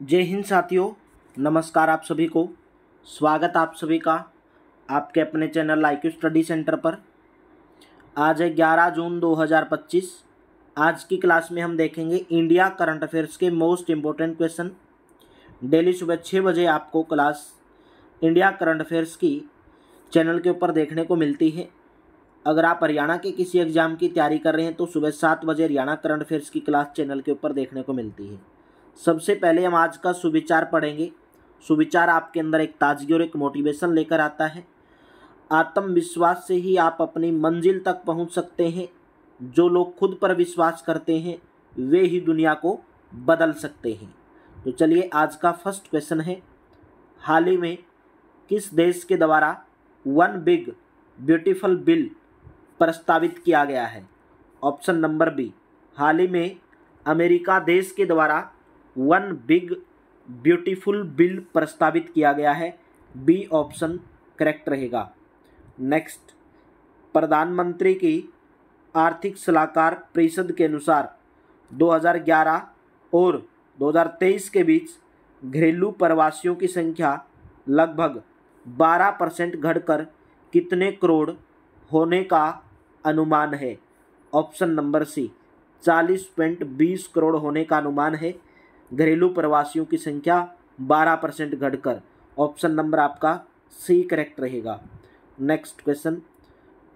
जय हिंद साथियों, नमस्कार आप सभी को। स्वागत आप सभी का आपके अपने चैनल IQ स्टडी सेंटर पर। आज है 11 जून 2025। आज की क्लास में हम देखेंगे इंडिया करंट अफेयर्स के मोस्ट इम्पोर्टेंट क्वेश्चन। डेली सुबह 6 बजे आपको क्लास इंडिया करंट अफेयर्स की चैनल के ऊपर देखने को मिलती है। अगर आप हरियाणा के किसी एग्जाम की तैयारी कर रहे हैं तो सुबह 7 बजे हरियाणा करंट अफेयर्स की क्लास चैनल के ऊपर देखने को मिलती है। सबसे पहले हम आज का सुविचार पढ़ेंगे। सुविचार आपके अंदर एक ताजगी और एक मोटिवेशन लेकर आता है। आत्मविश्वास से ही आप अपनी मंजिल तक पहुंच सकते हैं। जो लोग खुद पर विश्वास करते हैं वे ही दुनिया को बदल सकते हैं। तो चलिए, आज का फर्स्ट क्वेश्चन है, हाल ही में किस देश के द्वारा वन बिग ब्यूटीफुल बिल प्रस्तावित किया गया है? ऑप्शन नंबर बी, हाल ही में अमेरिका देश के द्वारा वन बिग ब्यूटीफुल बिल प्रस्तावित किया गया है। बी ऑप्शन करेक्ट रहेगा। नेक्स्ट, प्रधानमंत्री की आर्थिक सलाहकार परिषद के अनुसार 2011 और 2023 के बीच घरेलू प्रवासियों की संख्या लगभग 12% घटकर कितने करोड़ होने का अनुमान है? ऑप्शन नंबर सी, 40.20 करोड़ होने का अनुमान है। घरेलू प्रवासियों की संख्या 12% घटकर। ऑप्शन नंबर आपका सी करेक्ट रहेगा। नेक्स्ट क्वेश्चन,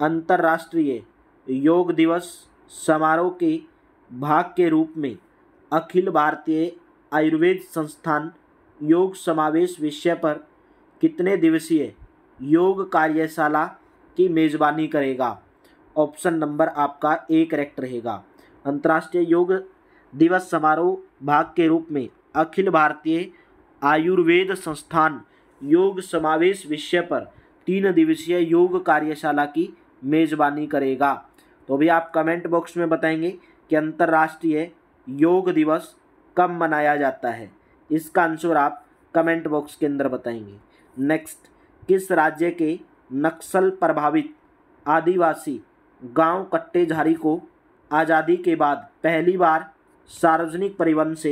अंतर्राष्ट्रीय योग दिवस समारोह के भाग के रूप में अखिल भारतीय आयुर्वेद संस्थान योग समावेश विषय पर कितने दिवसीय योग कार्यशाला की मेजबानी करेगा? ऑप्शन नंबर आपका ए करेक्ट रहेगा। अंतर्राष्ट्रीय योग दिवस समारोह भाग के रूप में अखिल भारतीय आयुर्वेद संस्थान योग समावेश विषय पर 3 दिवसीय योग कार्यशाला की मेजबानी करेगा। तो भी आप कमेंट बॉक्स में बताएंगे कि अंतर्राष्ट्रीय योग दिवस कब मनाया जाता है। इसका आंसर आप कमेंट बॉक्स के अंदर बताएंगे। नेक्स्ट, किस राज्य के नक्सल प्रभावित आदिवासी गांव कट्टेझारी को आज़ादी के बाद पहली बार सार्वजनिक परिवहन से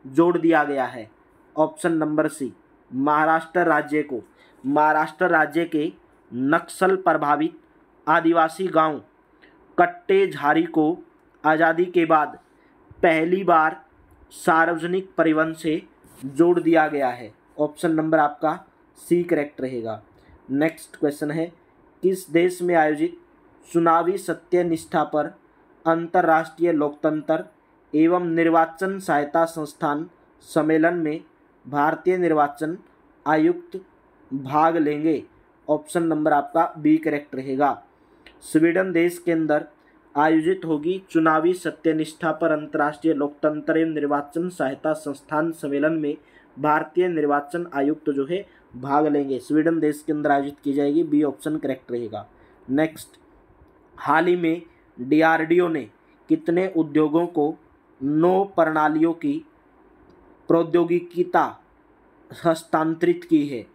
जोड़ दिया गया है? ऑप्शन नंबर सी, महाराष्ट्र राज्य को। महाराष्ट्र राज्य के नक्सल प्रभावित आदिवासी गांव कट्टेझारी को आज़ादी के बाद पहली बार सार्वजनिक परिवहन से जोड़ दिया गया है। ऑप्शन नंबर आपका सी करेक्ट रहेगा। नेक्स्ट क्वेश्चन है, किस देश में आयोजित चुनावी सत्यनिष्ठा पर अंतर्राष्ट्रीय लोकतंत्र एवं निर्वाचन सहायता संस्थान सम्मेलन में भारतीय निर्वाचन आयुक्त भाग लेंगे? ऑप्शन नंबर आपका बी करेक्ट रहेगा। स्वीडन देश के अंदर आयोजित होगी चुनावी सत्यनिष्ठा पर अंतर्राष्ट्रीय लोकतंत्र एवं निर्वाचन सहायता संस्थान सम्मेलन में भारतीय निर्वाचन आयुक्त जो है भाग लेंगे। स्वीडन देश के अंदर आयोजित की जाएगी। बी ऑप्शन करेक्ट रहेगा। नेक्स्ट, हाल ही में DRDO ने कितने उद्योगों को 9 प्रणालियों की प्रौद्योगिकीता हस्तांतरित की है?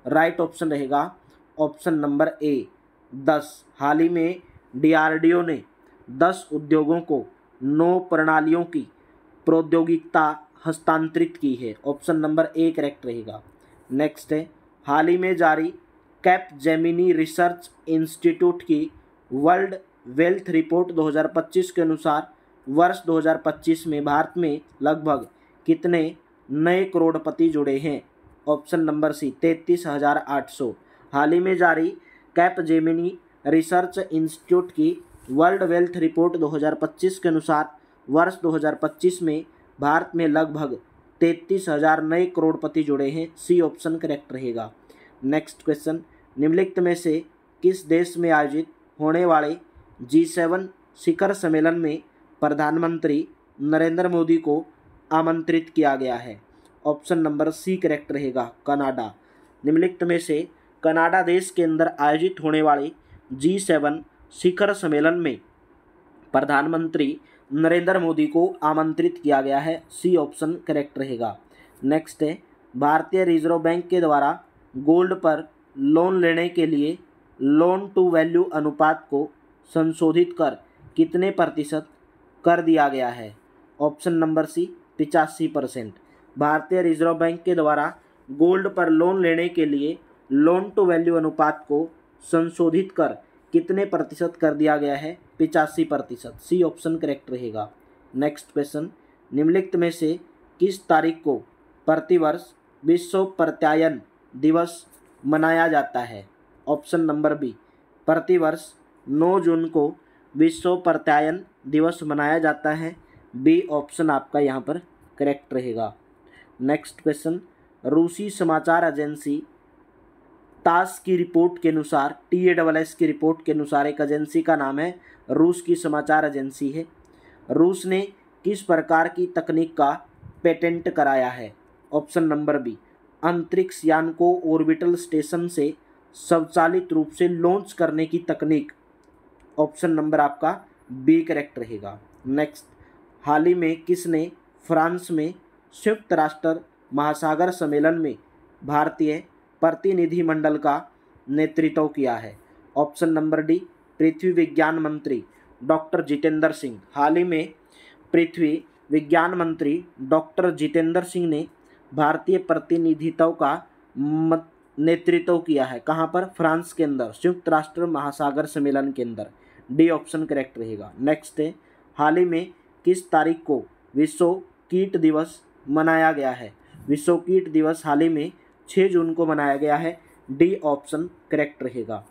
राइट ऑप्शन रहेगा ऑप्शन नंबर ए, 10। हाल ही में DRDO ने 10 उद्योगों को 9 प्रणालियों की प्रौद्योगिकता हस्तांतरित की है। ऑप्शन नंबर ए करेक्ट रहेगा। नेक्स्ट है, हाल ही में जारी कैप जेमिनी रिसर्च इंस्टीट्यूट की वर्ल्ड वेल्थ रिपोर्ट 2025 के अनुसार वर्ष 2025 में भारत में लगभग कितने नए करोड़पति जुड़े हैं? ऑप्शन नंबर सी, 33,800। हाल ही में जारी कैप जेमिनी रिसर्च इंस्टीट्यूट की वर्ल्ड वेल्थ रिपोर्ट 2025 के अनुसार वर्ष 2025 में भारत में लगभग 33,000 नए करोड़पति जुड़े हैं। सी ऑप्शन करेक्ट रहेगा। नेक्स्ट क्वेश्चन, निम्नलिखित में से किस देश में आयोजित होने वाले G7 शिखर सम्मेलन में प्रधानमंत्री नरेंद्र मोदी को आमंत्रित किया गया है? ऑप्शन नंबर सी करेक्ट रहेगा, कनाडा। निम्नलिखित में से कनाडा देश के अंदर आयोजित होने वाले G7 शिखर सम्मेलन में प्रधानमंत्री नरेंद्र मोदी को आमंत्रित किया गया है। सी ऑप्शन करेक्ट रहेगा। नेक्स्ट है, भारतीय रिजर्व बैंक के द्वारा गोल्ड पर लोन लेने के लिए लोन टू वैल्यू अनुपात को संशोधित कर कितने प्रतिशत कर दिया गया है? Option number C, 85%। भारतीय रिजर्व बैंक के द्वारा गोल्ड पर लोन लेने के लिए लोन टू वैल्यू अनुपात को संशोधित कर कितने प्रतिशत कर दिया गया है? 85%। सी ऑप्शन करेक्ट रहेगा। नेक्स्ट क्वेश्चन, निम्नलिखित में से किस तारीख को प्रतिवर्ष विश्व प्रत्यायन दिवस मनाया जाता है? ऑप्शन नंबर बी, प्रतिवर्ष 9 जून को विश्व प्रत्यायन दिवस मनाया जाता है। बी ऑप्शन आपका यहाँ पर करेक्ट रहेगा। नेक्स्ट क्वेश्चन, रूसी समाचार एजेंसी तास की रिपोर्ट के अनुसार, TASS की रिपोर्ट के अनुसार एक एजेंसी का नाम है, रूस की समाचार एजेंसी है। रूस ने किस प्रकार की तकनीक का पेटेंट कराया है? ऑप्शन नंबर बी, अंतरिक्ष यान को ऑर्बिटल स्टेशन से स्वचालित रूप से लॉन्च करने की तकनीक। ऑप्शन नंबर आपका बी करेक्ट रहेगा। नेक्स्ट, हाल ही में किसने फ्रांस में संयुक्त राष्ट्र महासागर सम्मेलन में भारतीय प्रतिनिधिमंडल का नेतृत्व किया है? ऑप्शन नंबर डी, पृथ्वी विज्ञान मंत्री डॉक्टर जितेंद्र सिंह। हाल ही में पृथ्वी विज्ञान मंत्री डॉक्टर जितेंद्र सिंह ने भारतीय प्रतिनिधित्व का नेतृत्व किया है। कहाँ पर? फ्रांस के अंदर, संयुक्त राष्ट्र महासागर सम्मेलन के अंदर। डी ऑप्शन करेक्ट रहेगा। नेक्स्ट है, हाल ही में किस तारीख को विश्व कीट दिवस मनाया गया है? विश्व कीट दिवस हाल ही में 6 जून को मनाया गया है। डी ऑप्शन करेक्ट रहेगा।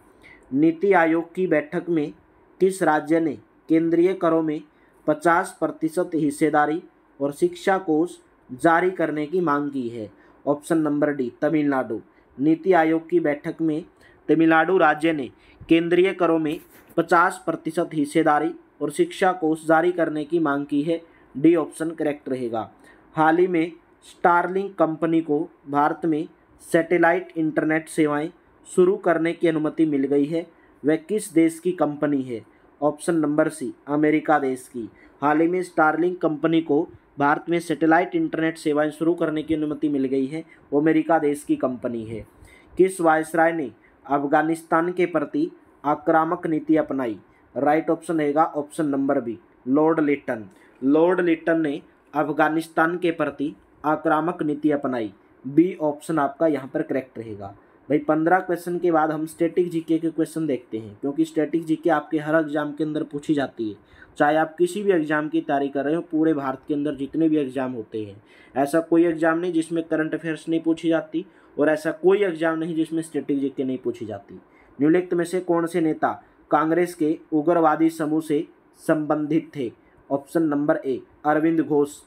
नीति आयोग की बैठक में किस राज्य ने केंद्रीय करों में 50% हिस्सेदारी और शिक्षा कोष जारी करने की मांग की है? Option number D, Tamil Nadu. NITI Aayog की बैठक में तमिलनाडु राज्य ने केंद्रीय करों में 50% हिस्सेदारी और शिक्षा कोष जारी करने की मांग की है। डी ऑप्शन करेक्ट रहेगा। हाल ही में स्टारलिंक कंपनी को भारत में सैटेलाइट इंटरनेट सेवाएं शुरू करने की अनुमति मिल गई है। वह किस देश की कंपनी है? ऑप्शन नंबर सी, अमेरिका देश की। हाल ही में स्टारलिंक कंपनी को भारत में सैटेलाइट इंटरनेट सेवाएं शुरू करने की अनुमति मिल गई है। वो अमेरिका देश की कंपनी है। किस वायसराय ने अफगानिस्तान के प्रति आक्रामक नीति अपनाई? राइट ऑप्शन रहेगा option number B, Lord Lytton. Lord Lytton ने अफगानिस्तान के प्रति आक्रामक नीति अपनाई। बी ऑप्शन आपका यहाँ पर करेक्ट रहेगा। भाई 15 क्वेश्चन के बाद हम स्टैटिक जीके के क्वेश्चन देखते हैं, क्योंकि स्टैटिक जीके आपके हर एग्जाम के अंदर पूछी जाती है। चाहे आप किसी भी एग्जाम की तैयारी कर रहे हो, पूरे भारत के अंदर जितने भी एग्जाम होते हैं, ऐसा कोई एग्जाम नहीं जिसमें करंट अफेयर्स नहीं पूछी जाती, और ऐसा कोई एग्जाम नहीं जिसमें स्टैटिक जीके नहीं पूछी जाती। निम्नलिखित में से कौन से नेता कांग्रेस के उग्रवादी समूह से संबंधित थे? Option number A, Arvind Ghosh.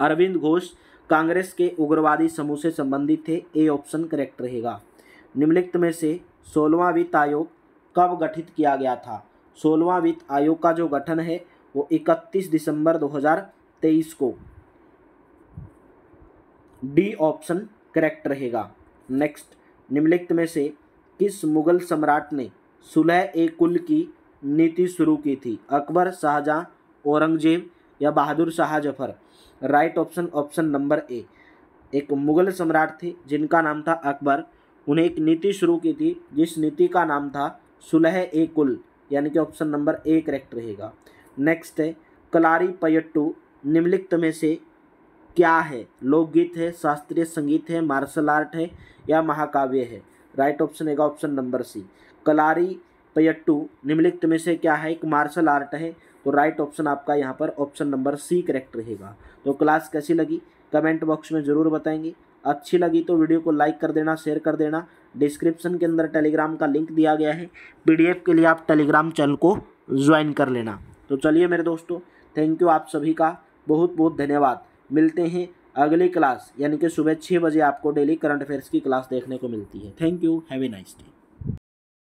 Arvind Ghosh Congress के उग्रवादी समूह से संबंधित थे। ए ऑप्शन करेक्ट रहेगा। निम्नलिखित में से 16वां वित्त आयोग कब गठित किया गया था? 16वां वित्त आयोग का जो गठन है वो 31 दिसंबर 2023 को। डी ऑप्शन करेक्ट रहेगा। नेक्स्ट, निम्नलिखित में से किस मुगल सम्राट ने सुलह ए कुल की नीति शुरू की थी? अकबर, शाहजहां, औरंगजेब या Bahadur Shah Zafar? Right option option number A, एक मुगल सम्राट थे जिनका नाम था अकबर। उन्हें एक नीति शुरू की थी जिस नीति का नाम था सुलह ए कुल, यानी कि ऑप्शन नंबर ए करेक्ट रहेगा। नेक्स्ट है, कलारी पयट्टू निम्नलिखित में से क्या है? लोकगीत है, शास्त्रीय संगीत है, मार्शल आर्ट है या महाकाव्य है? राइट ऑप्शन है ऑप्शन नंबर सी, कलारी पयट्टू निम्नलिखित में से क्या है? एक मार्शल आर्ट है। तो राइट ऑप्शन आपका यहाँ पर ऑप्शन नंबर सी करेक्ट रहेगा। तो क्लास कैसी लगी कमेंट बॉक्स में ज़रूर बताएंगे। अच्छी लगी तो वीडियो को लाइक कर देना, शेयर कर देना। डिस्क्रिप्शन के अंदर टेलीग्राम का लिंक दिया गया है, PDF के लिए आप टेलीग्राम चैनल को ज्वाइन कर लेना। तो चलिए मेरे दोस्तों, थैंक यू आप सभी का बहुत बहुत धन्यवाद। मिलते हैं अगली क्लास, यानी कि सुबह 6 बजे आपको डेली करंट अफेयर्स की क्लास देखने को मिलती है। Thank you, have a nice day.